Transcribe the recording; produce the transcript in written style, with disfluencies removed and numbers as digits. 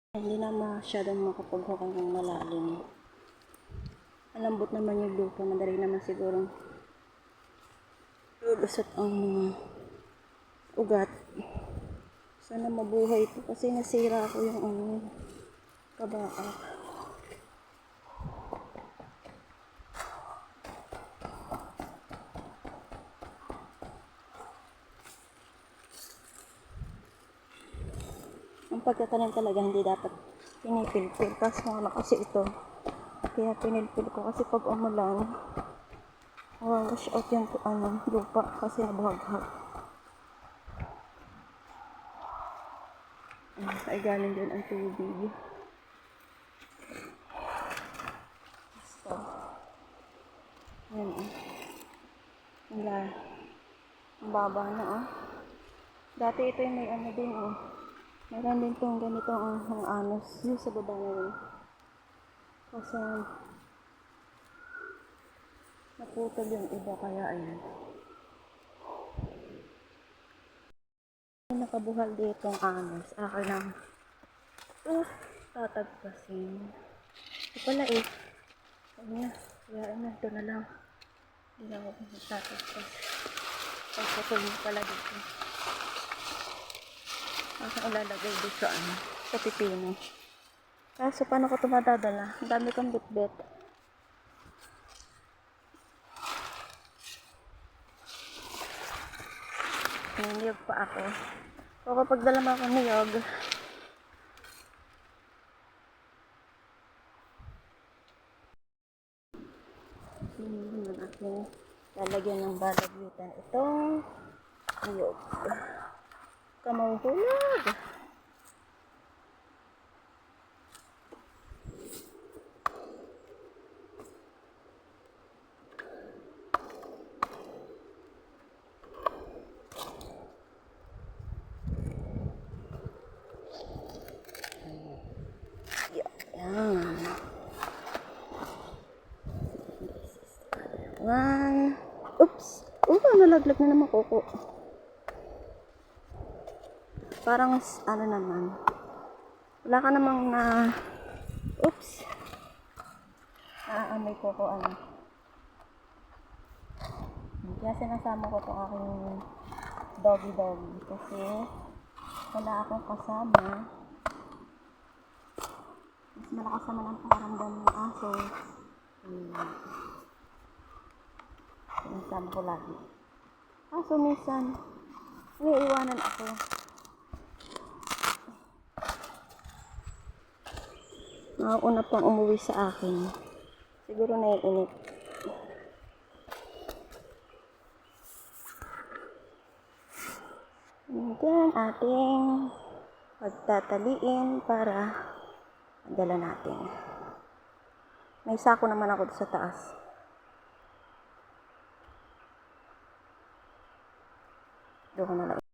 Hindi na masyadong makapaghukan ng malalim. Malambot naman yung lupa, madali naman siguro lulusot ang mga ugat. Sana mabuhay ito kasi nasira ko yung kabaak. Ang pagtatanim talaga hindi dapat pinipilpil. Kaso nga kasi ito. Kaya pinilpil ko kasi pag umulan, wash out yung lupa kasi nabuhaghag. Ay galing din ang tubig. So, yan wala. Ang baba na Dati ito yung may din Meron din itong ganito ang anos. Yung sa baba na yun. Kasi naputol yung iba kaya ayun. Nakabuhal dito ang anos. Akin lang. Tatagpasin. Ito pala Sabi niya, kaya ito na lang. Hindi na ako tatagpas. Pagputol mo pala dito. Ang ilalagay dito sa pipino. Kaso paano ko ito madadala? Ang dami kong bitbit. Niyog pa ako. So kapag dala mo akong niyog, lalagyan ng balagyutan itong niyog. Kamanghulag. Yan. One. Oops. Nalaglag na naman kuko. Parang naman. Wala ka namang oops. May kuko Kaya sinasama ko itong aking doggy kasi wala akong kasama. Mas malakas naman ang pakiramdam ng aso. Sinasama ko lagi. Kaso minsan, iiwanan ako. Una pang umuwi sa akin. Siguro naiinip. Then, ating pagtataliin para madala natin. May sako naman ako sa taas.